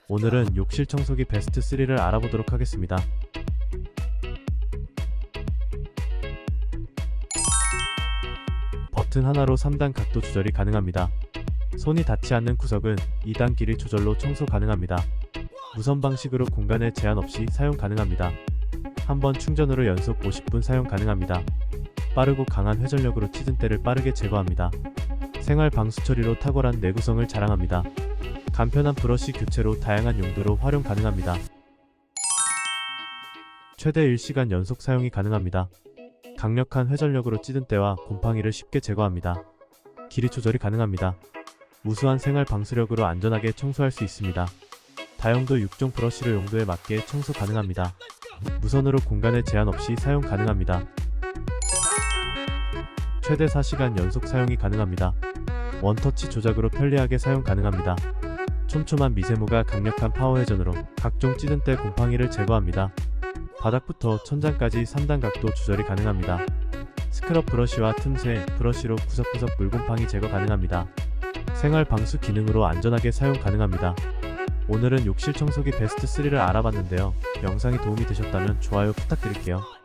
오늘은 욕실 청소기 베스트 3를 알아보도록 하겠습니다. 버튼 하나로 3단 각도 조절이 가능합니다. 손이 닿지 않는 구석은 2단 길이 조절로 청소 가능합니다. 무선 방식으로 공간에 제한 없이 사용 가능합니다. 한번 충전으로 연속 50분 사용 가능합니다. 빠르고 강한 회전력으로 찌든 때를 빠르게 제거합니다. 생활 방수 처리로 탁월한 내구성을 자랑합니다. 간편한 브러쉬 교체로 다양한 용도로 활용 가능합니다. 최대 1시간 연속 사용이 가능합니다. 강력한 회전력으로 찌든 때와 곰팡이를 쉽게 제거합니다. 길이 조절이 가능합니다. 우수한 생활 방수력으로 안전하게 청소할 수 있습니다. 다용도 6종 브러쉬로 용도에 맞게 청소 가능합니다. 무선으로 공간에 제한 없이 사용 가능합니다. 최대 4시간 연속 사용이 가능합니다. 원터치 조작으로 편리하게 사용 가능합니다. 촘촘한 미세모가 강력한 파워 회전으로 각종 찌든 때 곰팡이를 제거합니다. 바닥부터 천장까지 3단 각도 조절이 가능합니다. 스크럽 브러쉬와 틈새 브러쉬로 구석구석 물곰팡이 제거 가능합니다. 생활 방수 기능으로 안전하게 사용 가능합니다. 오늘은 욕실 청소기 베스트 3를 알아봤는데요. 영상이 도움이 되셨다면 좋아요 부탁드릴게요.